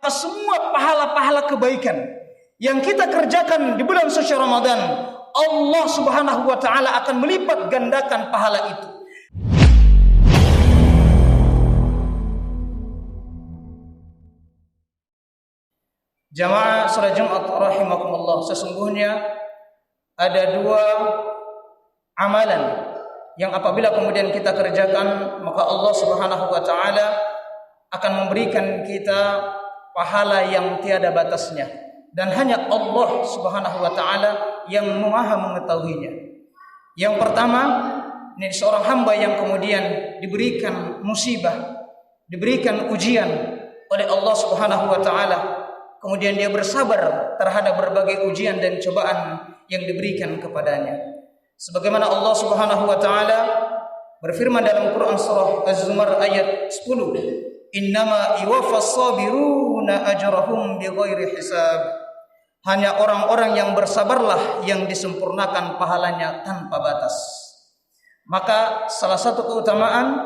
maka semua pahala-pahala kebaikan yang kita kerjakan di bulan suci Ramadan, Allah Subhanahu wa taala akan melipat gandakan pahala itu. Jamaah salat Jumat rahimakumullah, sesungguhnya ada dua amalan yang apabila kemudian kita kerjakan, maka Allah Subhanahu wa taala akan memberikan kita pahala yang tiada batasnya, dan hanya Allah Subhanahu wa taala yang Maha mengetahuinya. Yang pertama, ini seorang hamba yang kemudian diberikan musibah, diberikan ujian oleh Allah Subhanahu wa taala, kemudian dia bersabar terhadap berbagai ujian dan cobaan yang diberikan kepadanya. Sebagaimana Allah Subhanahu wa taala berfirman dalam Quran surah Az-Zumar ayat 10, "Innama yuwaffas sabiruna ajrahum bighairi hisab." Hanya orang-orang yang bersabarlah yang disempurnakan pahalanya tanpa batas. Maka salah satu keutamaan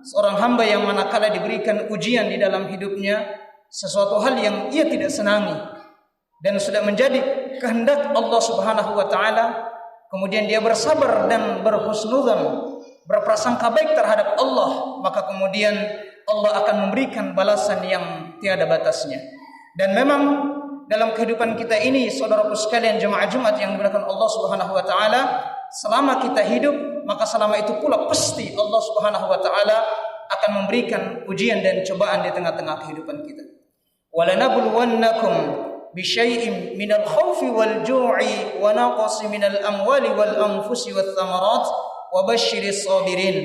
seorang hamba yang manakala diberikan ujian di dalam hidupnya, sesuatu hal yang ia tidak senangi dan sudah menjadi kehendak Allah Subhanahu wa taala, kemudian dia bersabar dan berhusnudzan, berprasangka baik terhadap Allah, maka kemudian Allah akan memberikan balasan yang tiada batasnya. Dan memang dalam kehidupan kita ini, saudaraku sekalian jemaah Jumat yang dimuliakan Allah Subhanahu wa taala, selama kita hidup, maka selama itu pula pasti Allah Subhanahu wa taala akan memberikan ujian dan cobaan di tengah-tengah kehidupan kita. وَلَنَبْلُوَنَّكُمْ بِشَيْءٍ مِنَ الْخَوْفِ وَالْجُوعِ وَنَقْصٍ مِنَ الْأَمْوَالِ وَالْأَنْفُسِ وَالثَّمَرَاتِ وَبَشِّرِ الصَّابِرِينَ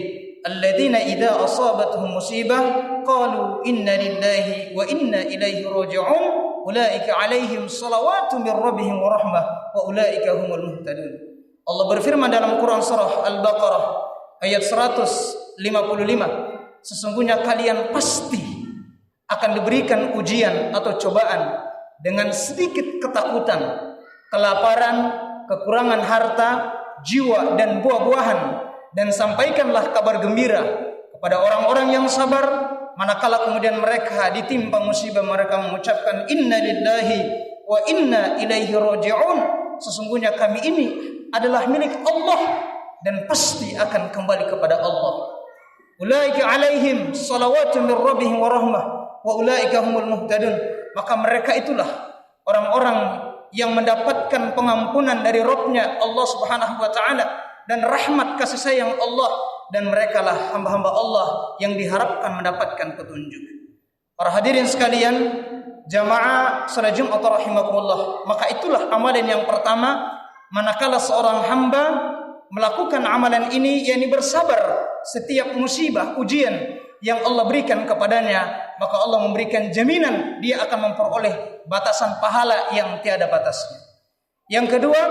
الَّذِينَ إِذَا أَصَابَتْهُمْ مُصِيبَةٌ قَالُوا إِنَّا لِلَّهِ وَإِنَّا إِلَيْهِ رَاجِعُونَ أُولَئِكَ عَلَيْهِمْ صَلَوَاتٌ مِنْ رَبِّهِمْ وَرَحْمَةٌ وَأُولَئِكَ هُمُ الْمُهْتَدُونَ. Allah berfirman dalam Quran surah Al-Baqarah ayat 155, sesungguhnya kalian pasti akan diberikan ujian atau cobaan dengan sedikit ketakutan, kelaparan, kekurangan harta, jiwa dan buah-buahan, dan sampaikanlah kabar gembira kepada orang-orang yang sabar manakala kemudian mereka ditimpa musibah, mereka mengucapkan inna lillahi wa inna ilaihi raji'un, sesungguhnya kami ini adalah milik Allah dan pasti akan kembali kepada Allah. Ulaika alaihim salawatun min rabbihim wa rahmah wa ulaika humul muhtadun. Maka mereka itulah orang-orang yang mendapatkan pengampunan dari Rabb-Nya Allah Subhanahu wa taala dan rahmat kasih sayang Allah, dan merekalah hamba-hamba Allah yang diharapkan mendapatkan petunjuk. Para hadirin sekalian, jamaah salat Jumat rahimakumullah, maka itulah amalan yang pertama manakala seorang hamba melakukan amalan ini, yakni bersabar setiap musibah, ujian yang Allah berikan kepadanya, maka Allah memberikan jaminan dia akan memperoleh batasan pahala yang tiada batasnya. Yang kedua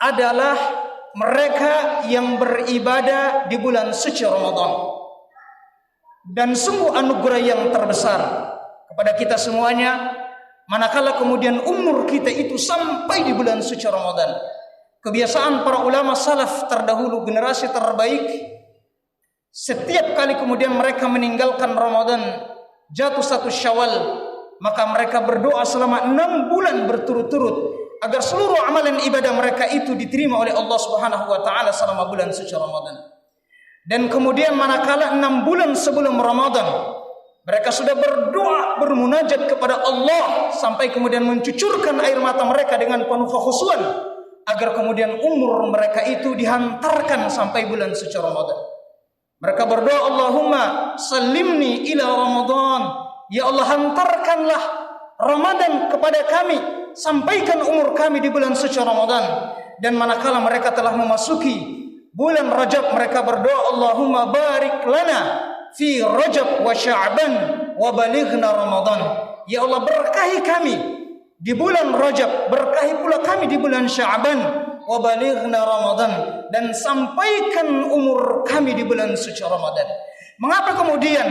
adalah mereka yang beribadah di bulan suci Ramadan. Dan sungguh anugerah yang terbesar kepada kita semuanya manakala kemudian umur kita itu sampai di bulan suci Ramadan. Kebiasaan para ulama salaf terdahulu, generasi terbaik, setiap kali kemudian mereka meninggalkan Ramadan, jatuh 1 Syawal, maka mereka berdoa selama 6 bulan berturut-turut agar seluruh amalan ibadah mereka itu diterima oleh Allah Subhanahu wa taala selama bulan suci Ramadan. Dan kemudian manakala 6 bulan sebelum Ramadan, mereka sudah berdoa, bermunajat kepada Allah sampai kemudian mencucurkan air mata mereka dengan penuh kekhusyuan agar kemudian umur mereka itu dihantarkan sampai bulan suci Ramadan. Mereka berdoa, Allahumma salimni ila Ramadan. Ya Allah, hantarkanlah Ramadan kepada kami, sampaikan umur kami di bulan suci Ramadan. Dan manakala mereka telah memasuki bulan Rajab, mereka berdoa, Allahumma barik lana fi Rajab wa Sya'ban wa balighna Ramadan. Ya Allah, berkahi kami di bulan Rajab, berkahi pula kami di bulan Sya'ban, wa balighna Ramadan, dan sampaikan umur kami di bulan suci Ramadan. Mengapa kemudian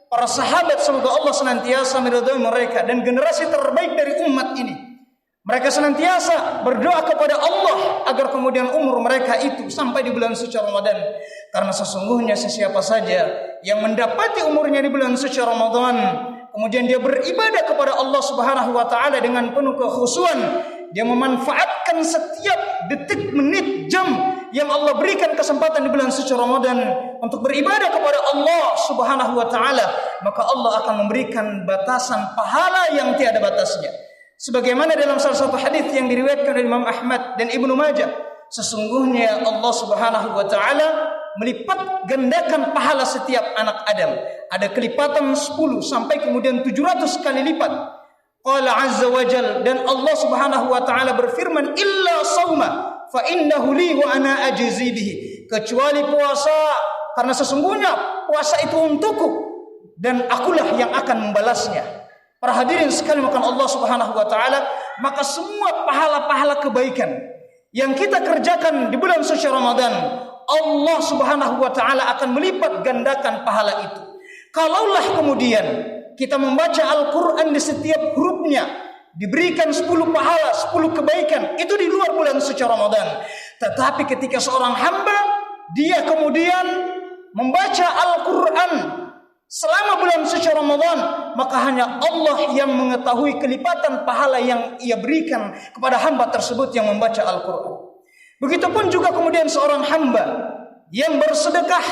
para sahabat, semoga Allah senantiasa meridhai mereka, dan generasi terbaik dari umat ini, mereka senantiasa berdoa kepada Allah agar kemudian umur mereka itu sampai di bulan suci Ramadan? Karena sesungguhnya sesiapa saja yang mendapati umurnya di bulan suci Ramadan, kemudian dia beribadah kepada Allah Subhanahu wa taala dengan penuh kekhusyuan, dia memanfaatkan setiap detik, menit, jam yang Allah berikan kesempatan di bulan suci Ramadan untuk beribadah kepada Allah Subhanahu wa taala, maka Allah akan memberikan batasan pahala yang tiada batasnya. Sebagaimana dalam salah satu hadis yang diriwayatkan oleh Imam Ahmad dan Ibnu Majah, sesungguhnya Allah Subhanahu wa taala melipat gandakan pahala setiap anak Adam. Ada kelipatan 10 sampai kemudian 700 kali lipat. Qala azza wa jal, dan Allah Subhanahu wa taala berfirman, illa shauma fa innahu li wa ana ajzi bihi, kecuali puasa, karena sesungguhnya puasa itu untukku dan akulah yang akan membalasnya. Para hadirin sekalian, maka Allah Subhanahu wa taala, maka semua pahala-pahala kebaikan yang kita kerjakan di bulan suci Ramadan, Allah Subhanahu wa taala akan melipat gandakan pahala itu. Kalaulah kemudian kita membaca Al-Qur'an di setiap hurufnya diberikan 10 pahala, 10 kebaikan, itu di luar bulan suci Ramadan. Tetapi ketika seorang hamba dia kemudian membaca Al-Qur'an selama bulan suci Ramadan, maka hanya Allah yang mengetahui kelipatan pahala yang ia berikan kepada hamba tersebut yang membaca Al-Qur'an. Begitupun juga kemudian seorang hamba yang bersedekah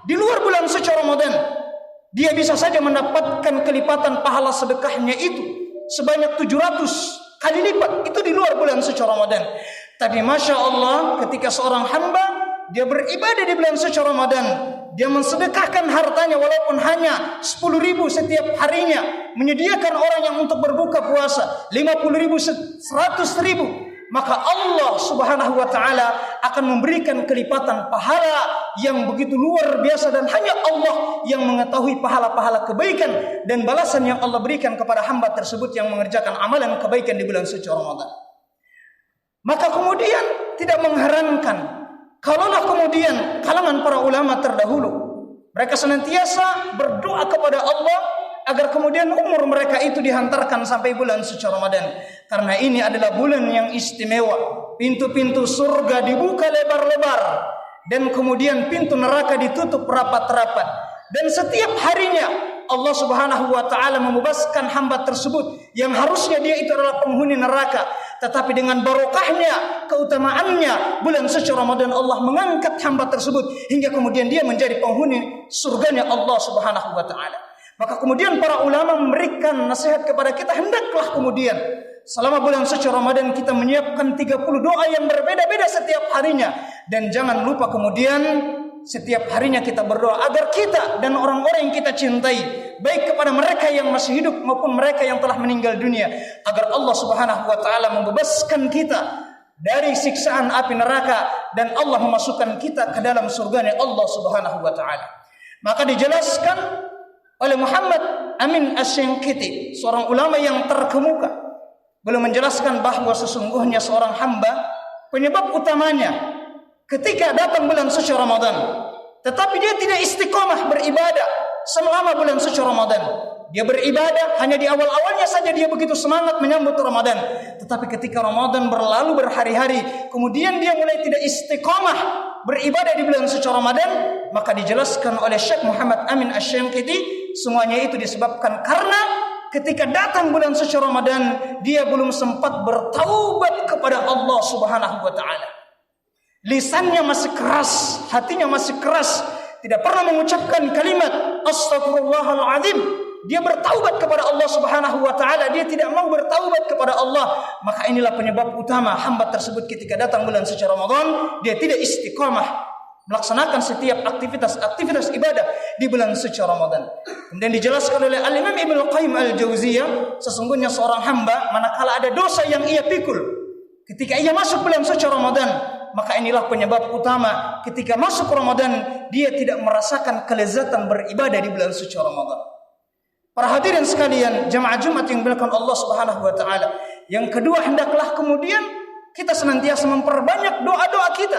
di luar bulan suci Ramadan, dia bisa saja mendapatkan kelipatan pahala sedekahnya itu sebanyak 700 kali lipat, itu di luar bulan suci Ramadan. Tapi Masya Allah, ketika seorang hamba dia beribadah di bulan suci Ramadan, dia mensedekahkan hartanya walaupun hanya 10.000 setiap harinya, menyediakan orang yang untuk berbuka puasa 50.000, 100.000, maka Allah Subhanahu wa taala akan memberikan kelipatan pahala yang begitu luar biasa, dan hanya Allah yang mengetahui pahala-pahala kebaikan dan balasan yang Allah berikan kepada hamba tersebut yang mengerjakan amalan kebaikan di bulan suci Ramadan. Maka kemudian tidak mengherankan kalaulah kemudian kalangan para ulama terdahulu mereka senantiasa berdoa kepada Allah agar kemudian umur mereka itu dihantarkan sampai bulan suci Ramadan. Karena ini adalah bulan yang istimewa. Pintu-pintu surga dibuka lebar-lebar, dan kemudian pintu neraka ditutup rapat-rapat. Dan setiap harinya Allah Subhanahu wa taala membebaskan hamba tersebut yang harusnya dia itu adalah penghuni neraka, tetapi dengan barokahnya, keutamaannya bulan suci Ramadan, Allah mengangkat hamba tersebut hingga kemudian dia menjadi penghuni surganya Allah Subhanahu wa taala. Maka kemudian para ulama memberikan nasihat kepada kita, hendaklah kemudian selama bulan suci Ramadan kita menyiapkan 30 doa yang berbeda-beda setiap harinya, dan jangan lupa kemudian setiap harinya kita berdoa agar kita dan orang-orang yang kita cintai, baik kepada mereka yang masih hidup maupun mereka yang telah meninggal dunia, agar Allah Subhanahu wa taala membebaskan kita dari siksaan api neraka dan Allah memasukkan kita ke dalam surganya Allah Subhanahu wa taala. Maka dijelaskan oleh Muhammad Amin Asy-Syanqiti, seorang ulama yang terkemuka, beliau menjelaskan bahwa sesungguhnya seorang hamba penyebab utamanya ketika datang bulan suci Ramadan tetapi dia tidak istiqomah beribadah selama bulan suci Ramadan. Dia beribadah hanya di awal-awalnya saja, dia begitu semangat menyambut Ramadan, tetapi ketika Ramadan berlalu berhari-hari kemudian dia mulai tidak istiqomah beribadah di bulan suci Ramadan, maka dijelaskan oleh Syekh Muhammad Amin Asy-Syanqiti, semuanya itu disebabkan karena ketika datang bulan suci Ramadan dia belum sempat bertaubat kepada Allah Subhanahu wa taala. Lisannya masih keras, hatinya masih keras, tidak pernah mengucapkan kalimat Astaghfirullahaladzim. Dia bertaubat kepada Allah Subhanahu wa taala, dia tidak mau bertaubat kepada Allah. Maka inilah penyebab utama hamba tersebut ketika datang bulan suci Ramadan dia tidak istiqamah melaksanakan setiap aktivitas ibadah di bulan suci Ramadan. Kemudian dijelaskan oleh Al-Imam Ibnu Qayyim Al-Jauziyah, sesungguhnya seorang hamba manakala ada dosa yang ia pikul ketika ia masuk bulan suci Ramadan, maka inilah penyebab utama ketika masuk Ramadan dia tidak merasakan kelezatan beribadah di bulan suci Ramadan. Para hadirin sekalian, jamaah Jumat yang dimuliakan Allah Subhanahu wa taala. Yang kedua, hendaklah kemudian kita senantiasa memperbanyak doa-doa kita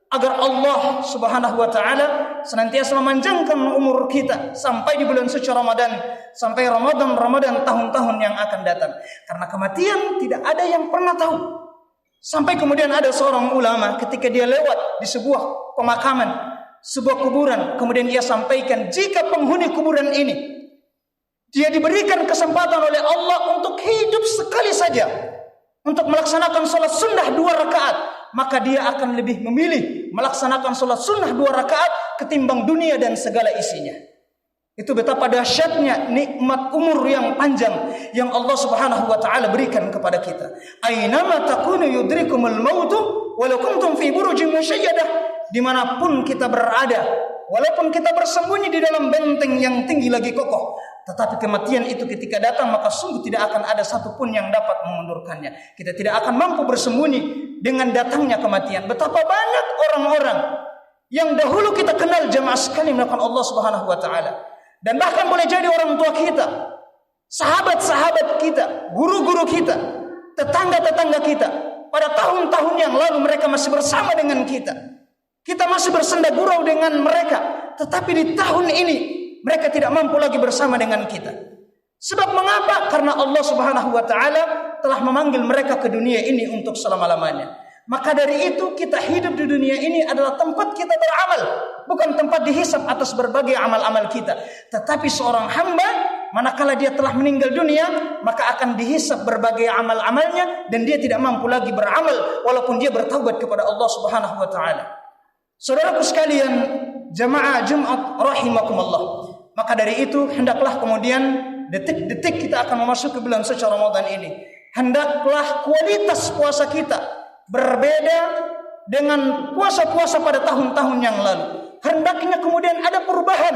agar Allah Subhanahu wa taala senantiasa memanjangkan umur kita sampai di bulan suci Ramadan, sampai Ramadan tahun-tahun yang akan datang. Karena kematian tidak ada yang pernah tahu. Sampai kemudian ada seorang ulama ketika dia lewat di sebuah pemakaman, sebuah kuburan, kemudian ia sampaikan, jika penghuni kuburan ini Dia diberikan kesempatan oleh Allah untuk hidup sekali saja, untuk melaksanakan salat sunnah 2 rakaat, maka dia akan lebih memilih melaksanakan salat sunnah 2 rakaat ketimbang dunia dan segala isinya. Itu betapa dahsyatnya nikmat umur yang panjang yang Allah Subhanahu wa taala berikan kepada kita. Ainama takunu yudrikumul mautu walau kuntum fi burujin musyayyadah. Dimanapun kita berada, walaupun kita bersembunyi di dalam benteng yang tinggi lagi kokoh, tetapi kematian itu ketika datang maka sungguh tidak akan ada satupun yang dapat memundurkannya. Kita tidak akan mampu bersembunyi dengan datangnya kematian. Betapa banyak orang-orang yang dahulu kita kenal jemaah sekalian melakukan Allah Subhanahu wa taala, dan bahkan boleh jadi orang tua kita, sahabat-sahabat kita, guru-guru kita, tetangga-tetangga kita. Pada tahun-tahun yang lalu mereka masih bersama dengan kita. Kita masih bersenda gurau dengan mereka, tetapi di tahun ini mereka tidak mampu lagi bersama dengan kita. Sebab mengapa? Karena Allah Subhanahu wa taala telah memanggil mereka ke dunia ini untuk selama-lamanya. Maka dari itu kita hidup di dunia ini adalah tempat kita beramal, bukan tempat dihisab atas berbagai amal-amal kita. Tetapi seorang hamba manakala dia telah meninggal dunia, maka akan dihisab berbagai amal-amalnya dan dia tidak mampu lagi beramal walaupun dia bertaubat kepada Allah Subhanahu wa taala. Saudaraku sekalian, jamaah Jumat rahimakumullah. Maka dari itu hendaklah kemudian detik-detik kita akan memasuki bulan suci Ramadan ini, hendaklah kualitas puasa kita berbeda dengan puasa-puasa pada tahun-tahun yang lalu. Hendaknya kemudian ada perubahan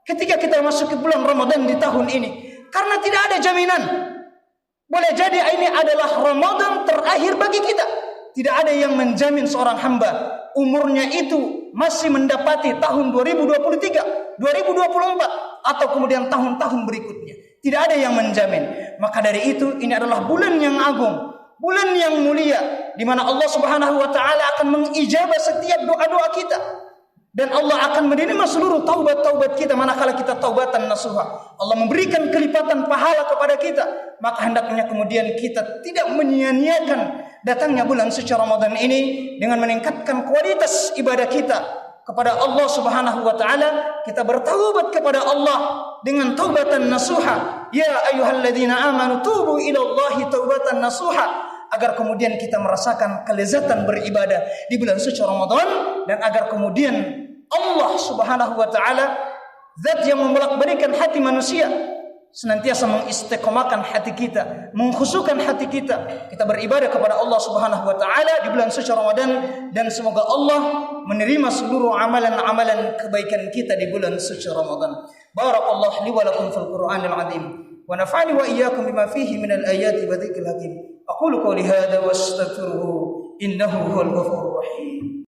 ketika kita memasuki bulan Ramadan di tahun ini, karena tidak ada jaminan. Boleh jadi ini adalah Ramadan terakhir bagi kita. Tidak ada yang menjamin seorang hamba umurnya itu masih mendapati tahun 2023, 2024 atau kemudian tahun-tahun berikutnya. Tidak ada yang menjamin. Maka dari itu ini adalah bulan yang agung, bulan yang mulia, di mana Allah Subhanahu wa taala akan mengijabah setiap doa-doa kita. Dan Allah akan menerima seluruh taubat-taubat kita manakala kita taubatan nasuha. Allah memberikan kelipatan pahala kepada kita. Maka hendaknya kemudian kita tidak menyia-nyiakan datangnya bulan suci Ramadan ini dengan meningkatkan kualitas ibadah kita kepada Allah Subhanahu wa taala. Kita bertaubat kepada Allah dengan taubatan nasuha. Ya ayyuhalladzina amanu tubu ilallahi taubatan nasuha. Agar kemudian kita merasakan kelezatan beribadah di bulan suci Ramadan, dan agar kemudian Allah Subhanahu wa taala, zat yang membolak-balikan hati manusia, senantiasa mengistiqomahkan hati kita, mengkhusyukkan hati kita. Kita beribadah kepada Allah Subhanahu wa taala di bulan suci Ramadan, dan semoga Allah menerima seluruh amalan-amalan kebaikan kita di bulan suci Ramadan. Barakallahu li wa lakum fil Qur'anil azim. ونفعني وإياكم بما فيه من الآيات وذكر الحكيم. أقول قولي هذا واستغفره إنه هو الغفور الرحيم.